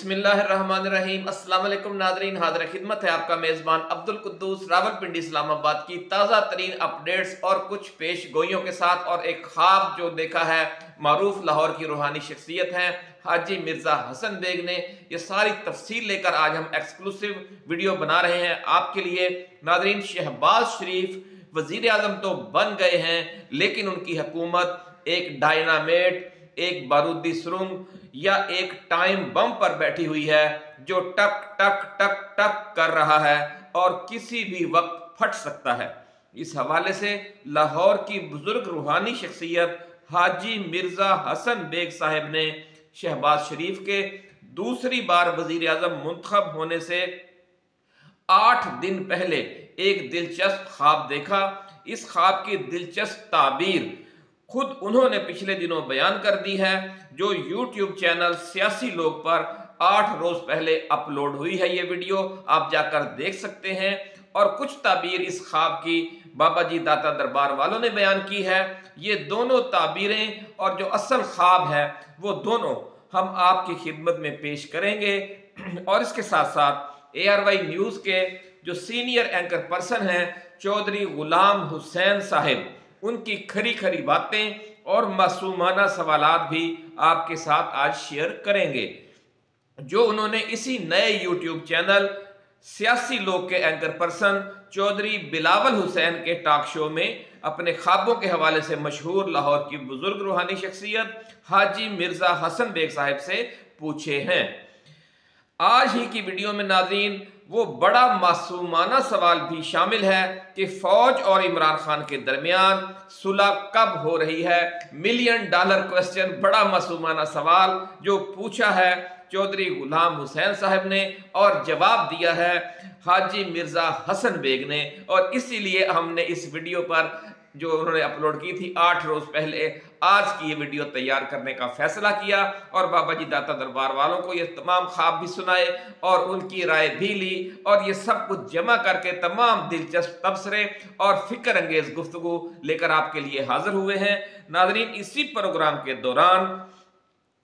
बिस्मिल्लाहिर्रहमानिर्रहीम। अस्सलाम वालेकुम नाज़रीन, हाज़िर खिदमत है आपका मेज़बान अब्दुल कुद्दूस रावलपिंडी इस्लामाबाद की ताज़ा तरीन अपडेट्स और कुछ पेश गोइयों के साथ। और एक ख्वाब जो देखा है मारूफ लाहौर की रूहानी शख्सियत हैं हाजी मिर्ज़ा हसन बेग ने, ये सारी तफसील लेकर आज हम एक्सक्लूसिव वीडियो बना रहे हैं आपके लिए। नाज़रीन, शहबाज शरीफ वज़ीर आज़म तो बन गए हैं, लेकिन उनकी हुकूमत एक डायनामेट, एक बारूदी सुरंग या एक टाइम बम पर बैठी हुई है जो टक टक टक टक कर रहा है और किसी भी वक्त फट सकता है। इस हवाले से लाहौर की बुजुर्ग रूहानी शख्सियत हाजी मिर्जा हसन बेग साहब ने शहबाज शरीफ के दूसरी बार वजीर आजम मुंतखब होने से 8 दिन पहले एक दिलचस्प ख्वाब देखा। इस ख्वाब की दिलचस्प ताबीर खुद उन्होंने पिछले दिनों बयान कर दी है, जो यूट्यूब चैनल सियासी लोग पर 8 रोज पहले अपलोड हुई है। ये वीडियो आप जाकर देख सकते हैं। और कुछ ताबीर इस ख्वाब की बाबा जी दाता दरबार वालों ने बयान की है। ये दोनों ताबीरें और जो असल ख्वाब है वो दोनों हम आपकी खिदमत में पेश करेंगे। और इसके साथ साथ ARY न्यूज के जो सीनियर एंकर पर्सन हैं चौधरी गुलाम हुसैन साहिब, उनकी खरी खरी बातें और मासूमाना सवालात भी आपके साथ आज शेयर करेंगे, जो उन्होंने इसी नए यूट्यूब चैनल सियासी लोग के एंकर पर्सन चौधरी बिलावल हुसैन के टॉक शो में अपने ख्वाबों के हवाले से मशहूर लाहौर की बुजुर्ग रूहानी शख्सियत हाजी मिर्जा हसन बेग साहब से पूछे हैं। आज ही की वीडियो में नाज़रीन वो बड़ा मासूमाना सवाल भी शामिल है कि फौज और इमरान खान के दरमियान सुलह कब हो रही है। $1 मिलियन क्वेश्चन, बड़ा मासूमाना सवाल जो पूछा है चौधरी गुलाम हुसैन साहब ने और जवाब दिया है हाजी मिर्जा हसन बेग ने। और इसीलिए हमने इस वीडियो पर जो उन्होंने अपलोड की थी 8 रोज पहले, आज की ये वीडियो तैयार करने का फैसला किया और बाबा जी दाता दरबार वालों को ये तमाम ख्वाब भी सुनाए और उनकी राय भी ली। और ये सब कुछ जमा करके तमाम दिलचस्प तबसरे और फिक्र अंगेज गुफ्तगू लेकर आपके लिए हाजिर हुए हैं। नाजरीन, इसी प्रोग्राम के दौरान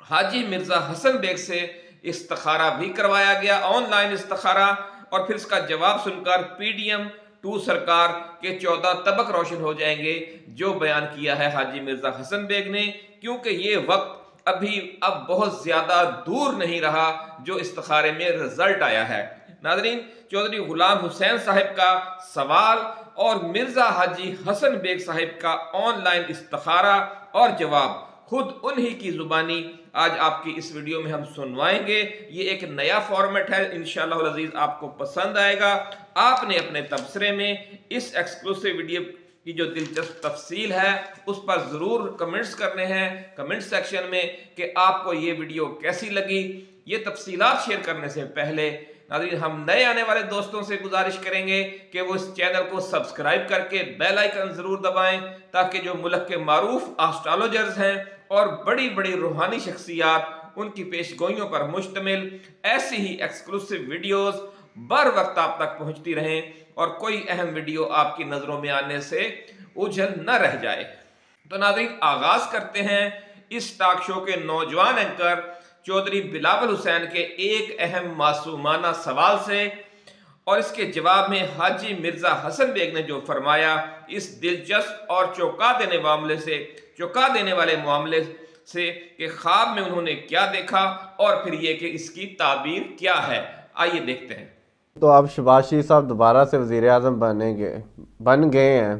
हाजी मिर्जा हसन बेग से इस्तिखारा भी करवाया गया, ऑनलाइन इस्तिखारा। और फिर इसका जवाब सुनकर PDM 2 सरकार के 14 तबक रोशन हो जाएंगे, जो बयान किया है हाजी मिर्जा हसन बेग ने। क्योंकि ये वक्त अब बहुत ज्यादा दूर नहीं रहा जो इस्तिखारे में रिजल्ट आया है। नाजरीन, चौधरी गुलाम हुसैन साहिब का सवाल और मिर्जा हाजी हसन बेग साहिब का ऑनलाइन इस्तिखारा और जवाब खुद उन्हीं की जुबानी आज आपकी इस वीडियो में हम सुनवाएंगे। ये एक नया फॉर्मेट है, इंशाअल्लाह अज़ीज़ आपको पसंद आएगा। आपने अपने तबसरे में इस एक्सक्लूसिव वीडियो की जो दिलचस्प तफसील है उस पर ज़रूर कमेंट्स करने हैं कमेंट सेक्शन में कि आपको ये वीडियो कैसी लगी। ये तफसीलात शेयर करने से पहले नाज़रीन, हम नए आने वाले दोस्तों से गुजारिश करेंगे कि वो इस चैनल को सब्सक्राइब करके बेल आइकन ज़रूर दबाएं, ताकि जो मुल्क के मारूफ एस्ट्रोलॉजर्स हैं और बड़ी बड़ी रूहानी शख्सियात, उनकी पेशगोइयों पर मुश्तमिल ऐसी ही एक्सक्लूसिव वीडियोस बर वक्त आप तक पहुंचती रहें और कोई अहम वीडियो आपकी नज़रों में आने से उलझन न रह जाए। तो नाज़रीन, आगाज करते हैं इस टॉक शो के नौजवान एंकर चौधरी बिलावल हुसैन के एक अहम मासूमाना सवाल से। और इसके जवाब में हाजी मिर्जा हसन बेग ने जो फरमाया, इस दिलचस्प और चौंका देने वाले मामले से कि ख्वाब में उन्होंने क्या देखा और फिर ये कि इसकी ताबीर क्या है। आइए देखते हैं। तो अब शहबाज शरीफ साहब दोबारा से वज़ीर आज़म बन गए हैं,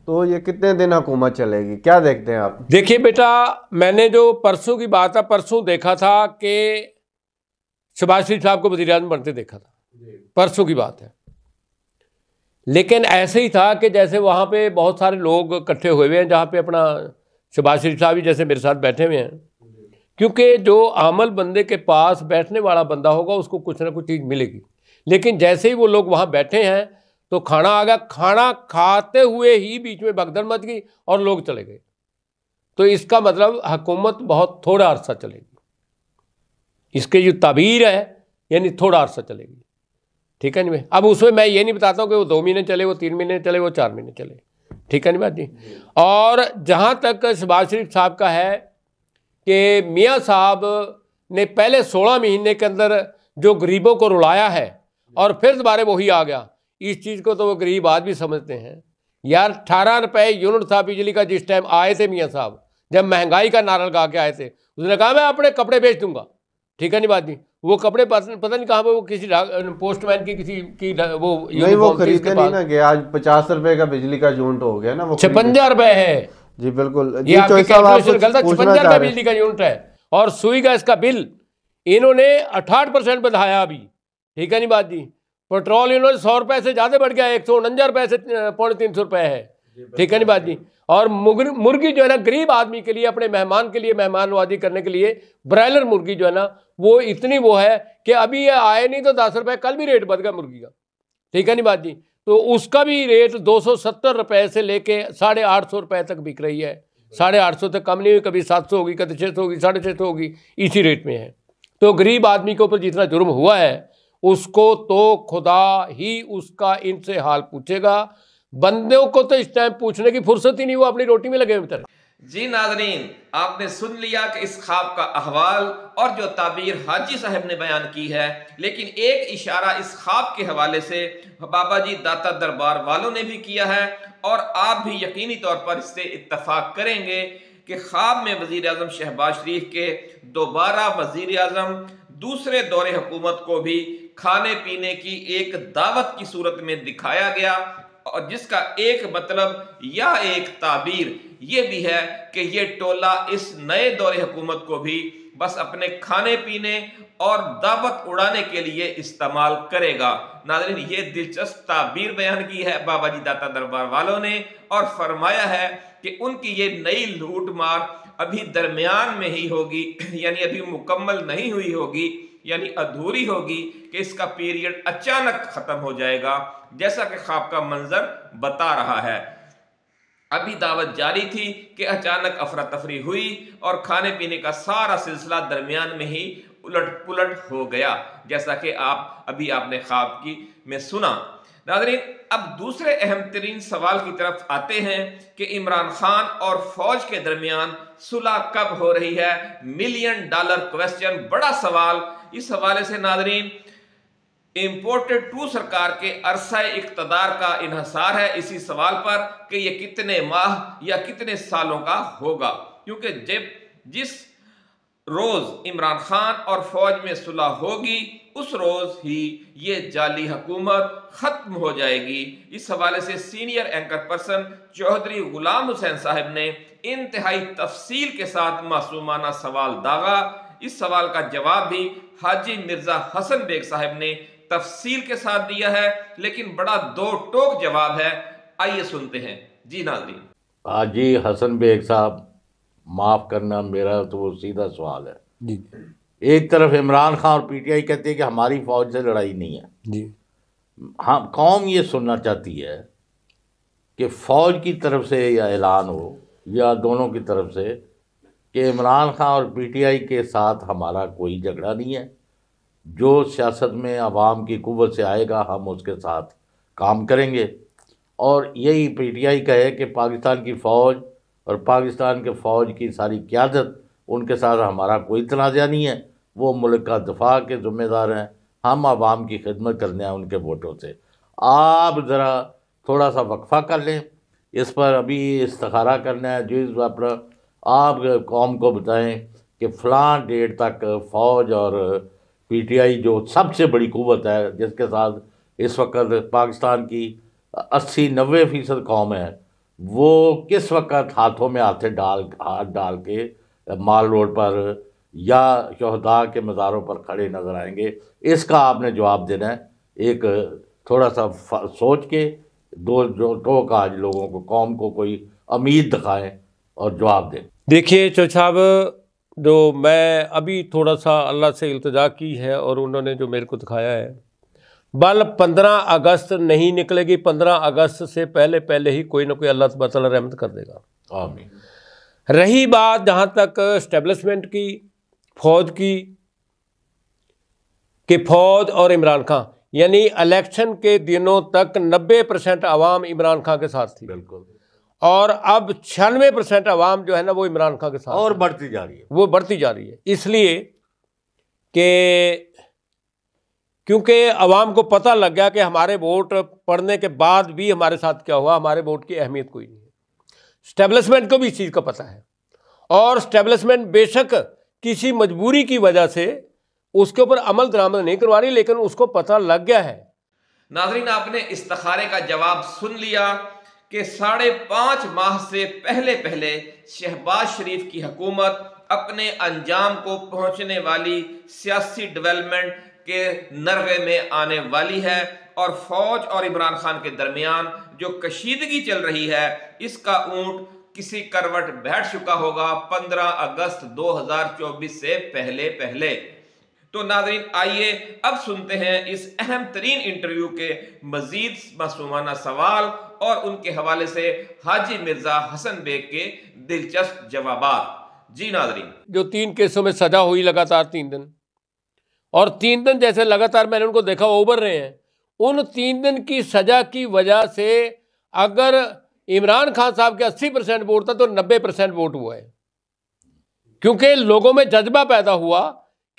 तो ये कितने दिन हुकूमत चलेगी, क्या देखते हैं आप? देखिए बेटा, मैंने जो परसों की बात है, परसों देखा था कि शहबाज शरीफ साहब को वज़ीर आज़म बनते देखा था, परसों की बात है। लेकिन ऐसे ही था कि जैसे वहाँ पे बहुत सारे लोग इकट्ठे हुए हुए हैं, जहाँ पे अपना शहबाज शरीफ साहब भी जैसे मेरे साथ बैठे हुए हैं। क्योंकि जो आमल बंदे के पास बैठने वाला बंदा होगा उसको कुछ ना कुछ चीज़ मिलेगी। लेकिन जैसे ही वो लोग वहाँ बैठे हैं तो खाना आ गया, खाना खाते हुए ही बीच में भगदड़ मच गई और लोग चले गए। तो इसका मतलब हुकूमत बहुत थोड़ा अरसा चलेगी, इसके जो ताबीर है यानी थोड़ा अरसा चलेगी। ठीक है नहीं? अब उसमें मैं ये नहीं बताता हूँ कि वो 2 महीने चले, वो 3 महीने चले, वो 4 महीने चले। ठीक है नहीं बात जी? और जहाँ तक शहबाज शरीफ साहब का है कि मियाँ साहब ने पहले 16 महीने के अंदर जो गरीबों को रुलाया है और फिर दोबारा वही आ गया, इस चीज़ को तो वो गरीब आज भी समझते हैं। यार 18 रुपये यूनिट था बिजली का जिस टाइम आए थे मियाँ साहब, जब महंगाई का नारा लगा के आए थे, उसने कहा मैं अपने कपड़े बेच दूंगा। ठीक है नहीं बात नहीं, वो कपड़े पता नहीं कहाँ पे, वो किसी पोस्टमैन की किसी की वो नहीं, वो खरीदते नहीं ना कि आज 50 रुपए का बिजली का यूनिट हो गया ना, वो 56 रुपए है जी। बिल्कुल, ये आपकी कैलकुलेशन गलत है। 56 रुपये बिजली का यूनिट है। और सुई गैस का बिल इन्होंने 68% बढ़ाया अभी। ठीक है नहीं बात जी। पेट्रोल इन्होंने 100 रुपए से ज़्यादा बढ़ गया, 149 रुपए से 350 रुपए है। ठीक है नहीं बात जी। और मुर्गी जो है ना, गरीब आदमी के लिए, अपने मेहमान के लिए, मेहमान नवाजी करने के लिए ब्रायलर मुर्गी जो है ना, वो इतनी वो है कि अभी ये आए नहीं तो 10 रुपए, कल भी रेट बढ़ गया मुर्गी का। ठीक है नहीं बात जी। तो उसका भी रेट 270 रुपए से लेके 850 रुपए तक बिक रही है। 850 तक कम नहीं हुई, कभी 700 होगी, कभी 600 होगी, 650 होगी, इसी रेट में है। तो गरीब आदमी के ऊपर जितना जुर्म हुआ है उसको तो खुदा ही उसका इनसे हाल पूछेगा। बंदों को तो इस टाइम पूछने की फुर्सत ही नहीं, वो अपनी रोटी में लगे हुए थे। जी नाजरीन, आपने सुन लिया कि इस ख्वाब का अहवाल और जो ताबीर हाजी साहब ने बयान की है, लेकिन एक इशारा इस ख्वाब के हवाले से बाबा जी दाता दरबार वालों ने भी किया है और आप भी यकीनी तौर पर इससे इत्तफाक करेंगे कि ख्वाब में वजीर आजम शहबाज शरीफ के दोबारा वजीर आजम दूसरे दौरे हुकूमत को भी खाने पीने की एक दावत की सूरत में दिखाया गया, और जिसका एक मतलब या एक ताबीर ये भी है कि ये टोला इस नए दौरे हुकूमत को भी बस अपने खाने पीने और दावत उड़ाने के लिए इस्तेमाल करेगा। नाज़रीन, ये दिलचस्प ताबीर बयान की है बाबा जी दाता दरबार वालों ने और फरमाया है कि उनकी ये नई लूट मार अभी दरमियान में ही होगी, यानी अभी मुकम्मल नहीं हुई होगी, यानी अधूरी होगी, कि इसका पीरियड अचानक खत्म हो जाएगा, जैसा कि ख्वाब का मंजर बता रहा है। अभी दावत जारी थी कि अचानक अफरा तफरी हुई और खाने पीने का सारा सिलसिला दरमियान में ही उलट पुलट हो गया, जैसा कि आपने ख्वाब की में सुना। नाज़रीन, अब दूसरे अहम तरीन सवाल की तरफ आते हैं कि इमरान खान और फौज के दरमियान सुलह कब हो रही है। $1 मिलियन क्वेश्चन, बड़ा सवाल। इस हवाले से नाज़रीन, इम्पोर्टेड टू सरकार के अरसा इक़्तिदार का इन्हसार है इसी सवाल पर कि ये कितने माह या कितने सालों का होगा, क्योंकि जब जिस रोज इमरान खान और फौज में सुलह होगी उस रोज ही ये जाली हुकूमत खत्म हो जाएगी। इस हवाले से senior anchor person Chaudhary Ghulam Hussain साहब ने इंतहाई तफसील के साथ मासूमाना सवाल दागा। इस सवाल का जवाब भी हाजी मिर्जा हसन बेग साहब ने तफसील के साथ दिया है, लेकिन बड़ा दो टोक जवाब है। आइए सुनते हैं। जी नाज़रीन। हाजी हसन बेग साहब, माफ़ करना, मेरा तो वो सीधा सवाल है जी। एक तरफ इमरान खान और पीटीआई कहते हैं कि हमारी फ़ौज से लड़ाई नहीं है जी। हाँ, कौम ये सुनना चाहती है कि फ़ौज की तरफ से या ऐलान हो या दोनों की तरफ से कि इमरान खान और पीटीआई के साथ हमारा कोई झगड़ा नहीं है, जो सियासत में आवाम की कुव्वत से आएगा हम उसके साथ काम करेंगे। और यही पीटीआई कहे कि पाकिस्तान की फ़ौज और पाकिस्तान के फ़ौज की सारी क़यादत, उनके साथ हमारा कोई तनाज़ा नहीं है, वो मुल्क का दफा के ज़िम्मेदार हैं, हम आवाम की खिदमत करने हैं उनके वोटों से। आप ज़रा थोड़ा सा वक्फ़ा कर लें इस पर, अभी इस्तिखारा करना है जिस पर आप कौम को बताएं कि फ़लाँ डेट तक फ़ौज और पीटीआई जो सबसे बड़ी कुव्वत है, जिसके साथ इस वक्त पाकिस्तान की 80-90% कौम है, वो किस वक्त हाथों में हाथ डाल के माल रोड पर या शहदा के मज़ारों पर खड़े नज़र आएंगे, इसका आपने जवाब देना है। एक थोड़ा सा सोच के दो टोक आज लोगों को, कौम को कोई उम्मीद दिखाएं और जवाब दें। देखिए चौधरी साहब, जो मैं अभी थोड़ा सा अल्लाह से इल्तिजा की है और उन्होंने जो मेरे को दिखाया है, बल 15 अगस्त नहीं निकलेगी, 15 अगस्त से पहले पहले ही कोई ना कोई अल्लाह तबारक तआला रहमत कर देगा। आमीन। रही बात जहाँ तक एस्टेब्लिशमेंट की, फ़ौज की, कि फ़ौज और इमरान खान, यानी इलेक्शन के दिनों तक 90% आवाम इमरान खान के साथ थी, बिल्कुल, और अब 96% आवाम जो है ना वो इमरान खान के साथ और बढ़ती जा रही है, वो बढ़ती जा रही है। इसलिए कि क्योंकि अवाम को पता लग गया कि हमारे वोट पड़ने के बाद भी हमारे साथ क्या हुआ, हमारे वोट की अहमियत कोई नहीं है। स्टैब्लिशमेंट को भी इस चीज़ का पता है, और स्टैब्लिशमेंट बेशक किसी मजबूरी की वजह से उसके ऊपर अमल दरामद नहीं करवा रही, लेकिन उसको पता लग गया है। नाज़रीन, आपने इस्तिखारे का जवाब सुन लिया कि 5.5 माह से पहले शहबाज शरीफ की हुकूमत अपने अंजाम को पहुंचने वाली सियासी डेवलपमेंट के नरगे में आने वाली है, और फौज और इमरान खान के दरमियान जो कशीदगी चल रही है, इसका ऊंट किसी करवट बैठ चुका होगा 15 अगस्त 2024 से पहले। तो नाज़रीन, आइए अब सुनते हैं इस अहम तरीन इंटरव्यू के मजीद मासूमाना सवाल और उनके हवाले से हाजी मिर्जा हसन बेग के दिलचस्प जवाबात। जी नाज़रीन, जो 3 केसों में सजा हुई लगातार 3 दिन, और 3 दिन जैसे लगातार मैंने उनको देखा वो उभर रहे हैं, उन 3 दिन की सजा की वजह से अगर इमरान खान साहब के 80% वोट था तो 90% वोट हुआ है, क्योंकि लोगों में जज्बा पैदा हुआ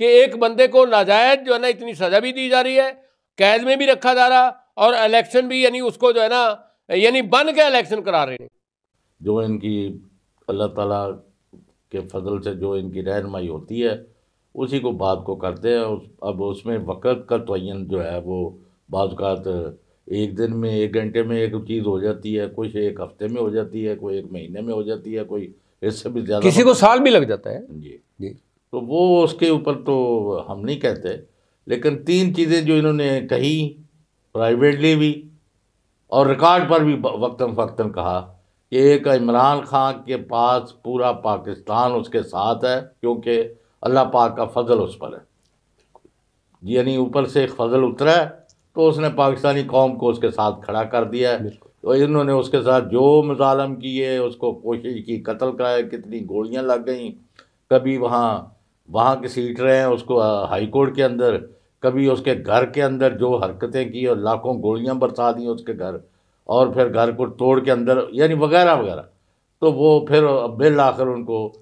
कि एक बंदे को नाजायज जो है ना इतनी सजा भी दी जा रही है, कैद में भी रखा जा रहा, और इलेक्शन भी यानी उसको जो है ना यानी बन के इलेक्शन करा रहे हैं। जो इनकी अल्लाह ताला के फजल से जो इनकी रहनुमाई होती है उसी को बात को करते हैं। अब उसमें वक़्त का तयन जो है वो बाज़ एक दिन में 1 घंटे में एक चीज़ हो जाती है, कुछ 1 हफ्ते में हो जाती है, कोई 1 महीने में हो जाती है, कोई इससे भी ज़्यादा, किसी को साल भी लग जाता है जी। तो वो उसके ऊपर तो हम नहीं कहते, लेकिन 3 चीज़ें जो इन्होंने कही प्राइवेटली भी और रिकॉर्ड पर भी वक्तन फ़क्तन कहा कि एक इमरान खान के पास पूरा पाकिस्तान उसके साथ है, क्योंकि अल्लाह पाक का फजल उस पर है, यानी ऊपर से एक फजल उतरा है तो उसने पाकिस्तानी कौम को उसके साथ खड़ा कर दिया है। तो इन्होंने उसके साथ जो मुजालम किए, उसको कोशिश की कत्ल कराए, कितनी गोलियां लग गई, कभी वहाँ के सीट रहे हैं उसको हाई कोर्ट के अंदर, कभी उसके घर के अंदर जो हरकतें की और लाखों गोलियां बरसा दी उसके घर, और फिर घर को तोड़ के अंदर, यानी वगैरह वगैरह। तो वो फिर बिल आखिर उनको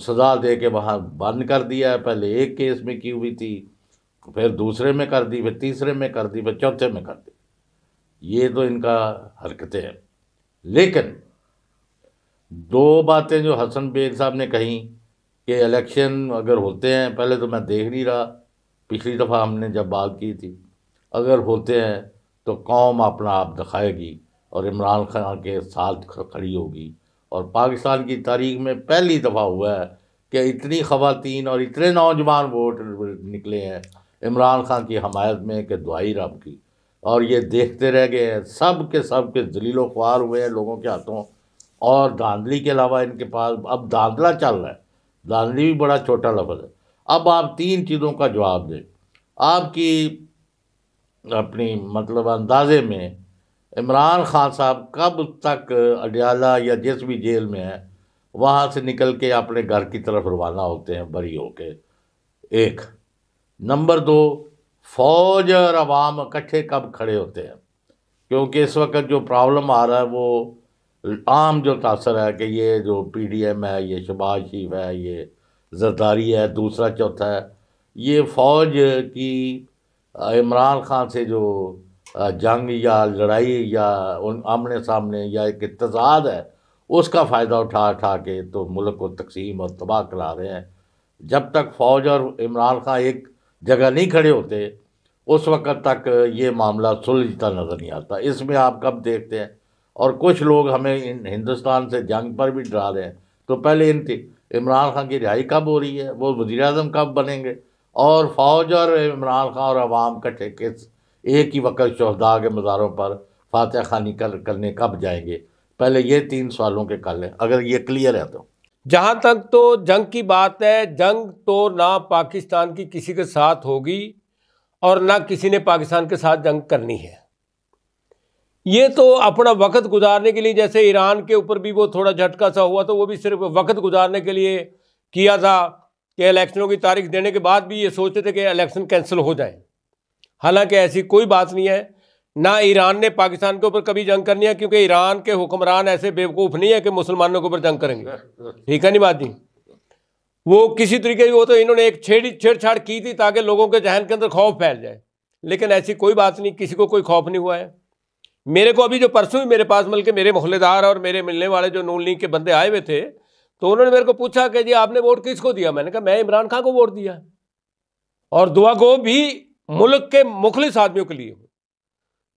सज़ा दे के वहाँ बंद कर दिया है। पहले एक केस में की हुई थी, फिर दूसरे में कर दी, फिर तीसरे में कर दी, फिर चौथे में कर दी। ये तो इनका हरकतें हैं। लेकिन 2 बातें जो हसन बेग साहब ने कही कि इलेक्शन अगर होते हैं, पहले तो मैं देख नहीं रहा, पिछली दफ़ा हमने जब बात की थी, अगर होते हैं तो कौम अपना आप दिखाएगी और इमरान खान के साथ खड़ी होगी। और पाकिस्तान की तारीख में पहली दफ़ा हुआ है कि इतनी ख़वातीन और इतने नौजवान वोट निकले हैं इमरान खान की हमायत में कि दुआई रब की, और ये देखते रह गए हैं। सब के जलीलो ख्वार हुए हैं लोगों के हाथों। और धांधली के अलावा इनके पास अब धांधला चल रहा है, धांधली भी बड़ा छोटा लफ्ज़ है। अब आप 3 चीज़ों का जवाब दें। आपकी अपनी मतलब अंदाजे में इमरान खान साहब कब तक अडयाला या जिस भी जेल में है वहाँ से निकल के अपने घर की तरफ रवाना होते हैं बरी होके? 1 नंबर 2, फ़ौज और अवाम इकट्ठे कब खड़े होते हैं? क्योंकि इस वक्त जो प्रॉब्लम आ रहा है वो आम जो तासर है कि ये जो PDM है, ये शहबाज शरीफ है, ये जरदारी है, दूसरा चौथा है, ये फ़ौज की इमरान खान से जो जंग या लड़ाई या उन आमने सामने या एक इत्तेहाद है उसका फ़ायदा उठा के तो मुल्क को तकसीम और तबाह करा रहे हैं। जब तक फ़ौज और इमरान खान एक जगह नहीं खड़े होते उस वक़्त तक ये मामला सुलझता नज़र नहीं आता। इसमें आप कब देखते हैं? और कुछ लोग हमें हिंदुस्तान से जंग पर भी डरा रहे हैं। तो पहले इमरान खान की रिहाई कब हो रही है, वो वज़ीर-ए-आज़म कब बनेंगे, और फ़ौज और इमरान खान और अवाम इकट्ठे किस एक ही वक्त शहदा के मज़ारों पर फातह खानी करने कब जाएंगे? पहले ये 3 सवालों के कर लें, अगर ये क्लियर है तो। जहाँ तक तो जंग की बात है, जंग तो ना पाकिस्तान की किसी के साथ होगी और ना किसी ने पाकिस्तान के साथ जंग करनी है। ये तो अपना वक्त गुजारने के लिए, जैसे ईरान के ऊपर भी वो थोड़ा झटका सा हुआ तो वो भी सिर्फ वक्त गुजारने के लिए किया था कि इलेक्शनों की तारीख देने के बाद भी ये सोचते थे कि इलेक्शन कैंसिल हो जाए। हालांकि ऐसी कोई बात नहीं है, ना ईरान ने पाकिस्तान के ऊपर कभी जंग करनी है, क्योंकि ईरान के हुक्मरान ऐसे बेवकूफ़ नहीं है कि मुसलमानों के ऊपर जंग करेंगे। ठीक है नहीं बात जी? वो किसी तरीके की, वो तो इन्होंने एक छेड़छाड़ की थी ताकि लोगों के जहन के अंदर खौफ फैल जाए, लेकिन ऐसी कोई बात नहीं, किसी को कोई खौफ नहीं हुआ है। मेरे को अभी जो परसों ही मेरे पास बल्कि मेरे मोहल्लेदार और मेरे मिलने वाले जो नून लीग के बंदे आए हुए थे, तो उन्होंने मेरे को पूछा कि जी आपने वोट किसको दिया? मैंने कहा मैं इमरान खान को वोट दिया, और दुआ को भी मुल्क के मुखलिस आदमियों के लिए।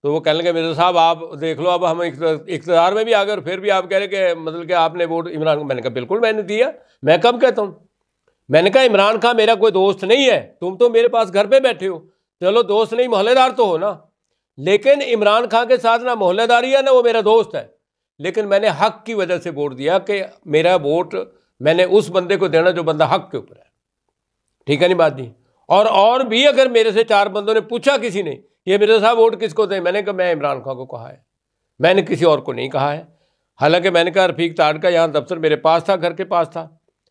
तो वो कहने लगे मिर्जा साहब आप देख लो, अब हम इख्तियार में भी आ गए और फिर भी आप कह रहे कि मतलब कि आपने वोट इमरान को। मैंने कहा बिल्कुल मैंने दिया, मैं कब कहता हूँ। मैंने कहा इमरान खान मेरा कोई दोस्त नहीं है, तुम तो मेरे पास घर पे बैठे हो, चलो दोस्त नहीं मोहल्लेदार तो हो ना, लेकिन इमरान खान के साथ ना मोहल्लेदारी है ना वो मेरा दोस्त है, लेकिन मैंने हक की वजह से वोट दिया कि मेरा वोट मैंने उस बंदे को देना जो बंदा हक के ऊपर है। ठीक है नहीं बात जी। और भी अगर मेरे से 4 बंदों ने पूछा किसी ने ये मिर्जा साहब वोट किसको दें, मैंने कहा मैं इमरान खान को कहा है, मैंने किसी और को नहीं कहा है। हालांकि मैंने कहा रफीक ताड़ का यहाँ दफ्तर मेरे पास था, घर के पास था,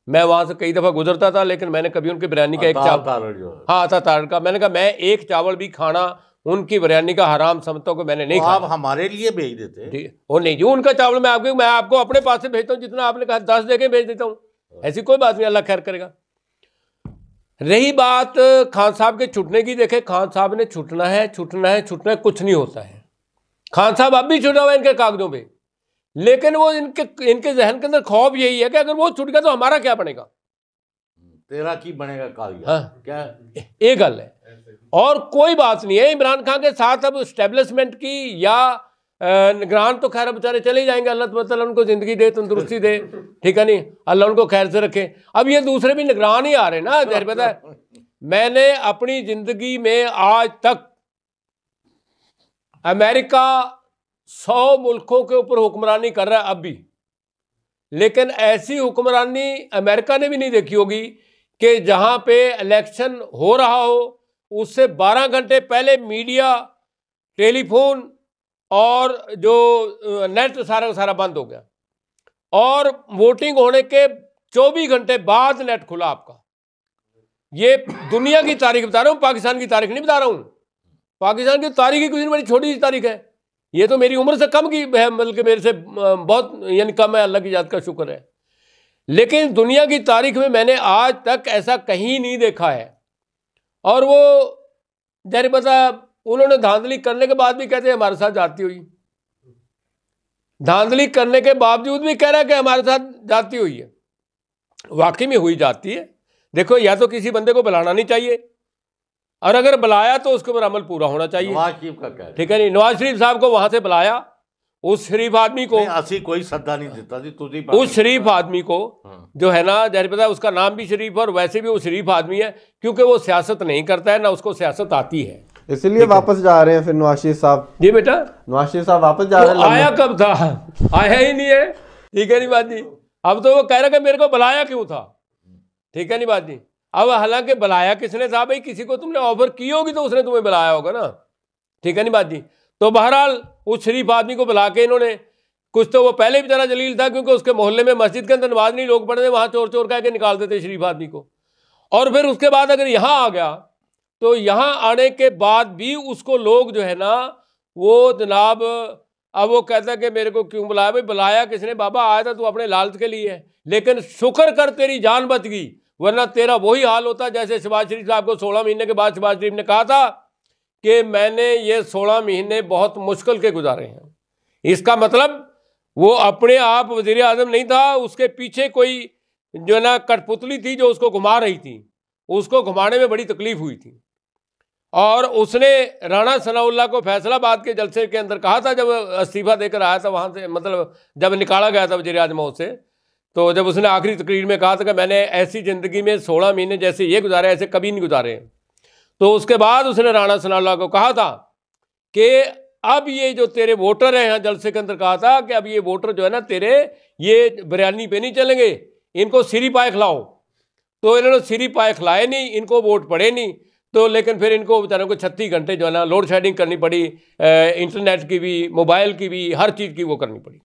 मैं वहाँ से कई दफ़ा गुजरता था, लेकिन मैंने कभी उनकी बिरयानी का एक चावल, हाँ था ताड़ का, मैंने कहा मैं एक चावल भी खाना उनकी बिरयानी का हराम समझता हूँ कि मैंने नहीं खाया। आप हमारे लिए भेज देते जी, वो नहीं जी, उनका चावल मैं आपको अपने पास से भेजता हूँ, जितना आपने कहा 10 दे के भेज देता हूँ, ऐसी कोई बात नहीं, अल्लाह खैर करेगा। रही बात खान साहब के छुटने की, देखे खान साहब ने छुटना है, कुछ नहीं होता है। खान साहब अब भी छुटा हुआ है इनके कागजों पे, लेकिन वो इनके जहन के अंदर खौफ यही है कि अगर वो छुट गया तो हमारा क्या बनेगा, तेरा की बनेगा काल। हाँ क्या ये गल है, और कोई बात नहीं है। इमरान खान के साथ अब एस्टेब्लिशमेंट की या निगरान तो खैर बेचारे चले जाएंगे, अल्लाह ताला उनको ज़िंदगी दे, तंदुरुस्ती दे, ठीक है नहीं, अल्लाह उनको खैर से रखे। अब ये दूसरे भी निगरान ही आ रहे ना, जैसे पता है मैंने अपनी ज़िंदगी में आज तक अमेरिका 100 मुल्कों के ऊपर हुक्मरानी कर रहा है अब भी, लेकिन ऐसी हुक्मरानी अमेरिका ने भी नहीं देखी होगी कि जहाँ पे इलेक्शन हो रहा हो उससे 12 घंटे पहले मीडिया, टेलीफोन और जो नेट सारा बंद हो गया, और वोटिंग होने के 24 घंटे बाद नेट खुला आपका। ये दुनिया की तारीख बता रहा हूँ, पाकिस्तान की तारीख नहीं बता रहा हूँ। पाकिस्तान की तारीख ही कुछ नहीं, बड़ी छोटी सी तारीख है, ये तो मेरी उम्र से कम की है, बल्कि मेरे से बहुत यानी कम है, अल्लाह की जात का शुक्र है। लेकिन दुनिया की तारीख में मैंने आज तक ऐसा कहीं नहीं देखा है। और वो जैसे पता उन्होंने धांधली करने के बाद भी कहते हैं हमारे साथ जाती हुई, धांधली करने के बावजूद भी कह रहा है कि हमारे साथ जाती हुई है। वाकई में हुई जाती है। देखो या तो किसी बंदे को बुलाना नहीं चाहिए, और अगर बुलाया तो उसके ऊपर अमल पूरा होना चाहिए। नवाज शरीफ का क्या है? ठीक है नहीं, नवाज शरीफ साहब को वहां से बुलाया, उस शरीफ आदमी को असी कोई सद्दा नहीं देता जी, उस शरीफ आदमी को जो है ना, जैसे पता है उसका नाम भी शरीफ है और वैसे भी वो शरीफ आदमी है, क्योंकि वो सियासत नहीं करता है ना उसको सियासत आती है, इसलिए वापस जा रहे हैं फिर नवाज शरीफ साहब। जी बेटा, नवाज शरीफ साहब वापस जा रहे हैं। आया कब था? आया ही नहीं है। ठीक है नहीं बात जी। अब तो वो कह रहा कि मेरे को बुलाया क्यों था। ठीक है नहीं बात जी। अब हालांकि बुलाया किसने था भाई, किसी को तुमने ऑफर की होगी तो उसने तुम्हें बुलाया होगा ना। ठीक है नहीं बात जी। तो बहरहाल उस शरीफ आदमी को बुला के इन्होंने, कुछ तो वो पहले भी जरा जलील था क्योंकि उसके मोहल्ले में मस्जिद के अंदर नमाज नहीं लोग पढ़ते, वहाँ चोर चोर कह के निकाल देते शरीफ आदमी को। और फिर उसके बाद अगर यहाँ आ गया तो यहाँ आने के बाद भी उसको लोग जो है ना वो जनाब, अब वो कहता है कि मेरे को क्यों बुलाया। भाई बुलाया किसने बाबा, आया था तू अपने लालच के लिए है, लेकिन शुक्र कर तेरी जान बच गई, वरना तेरा वही हाल होता जैसे शहबाज शरीफ साहब को 16 महीने के बाद शहबाज शरीफ ने कहा था कि मैंने ये 16 महीने बहुत मुश्किल के गुजारे हैं। इसका मतलब वो अपने आप वज़ीर आज़म नहीं था, उसके पीछे कोई जो है ना कठपुतली थी जो उसको घुमा रही थी, उसको घुमाने में बड़ी तकलीफ हुई थी। और उसने राणा सनाउल्लाह को फैसलाबाद के जलसे के अंदर कहा था, जब इस्तीफा देकर आया था वहाँ से, मतलब जब निकाला गया था वज़ीर आज़म से, तो जब उसने आखिरी तकरीर में कहा था कि मैंने ऐसी ज़िंदगी में 16 महीने जैसे ये गुजारे ऐसे कभी नहीं गुजारे। तो उसके बाद उसने राणा सनाउल्लाह को कहा था कि अब ये जो तेरे वोटर हैं, यहाँ जलसे के अंदर कहा था कि अब ये वोटर जो है ना तेरे, ये बिरयानी पे नहीं चलेंगे, इनको सिरी पाए खिलाओ। तो इन्होंने सिरी पाए खिलाए नहीं, इनको वोट पड़े नहीं। तो लेकिन फिर इनको बेचारों को 36 घंटे जो है ना लोड शेडिंग करनी पड़ी, इंटरनेट की भी, मोबाइल की भी, हर चीज़ की वो करनी पड़ी।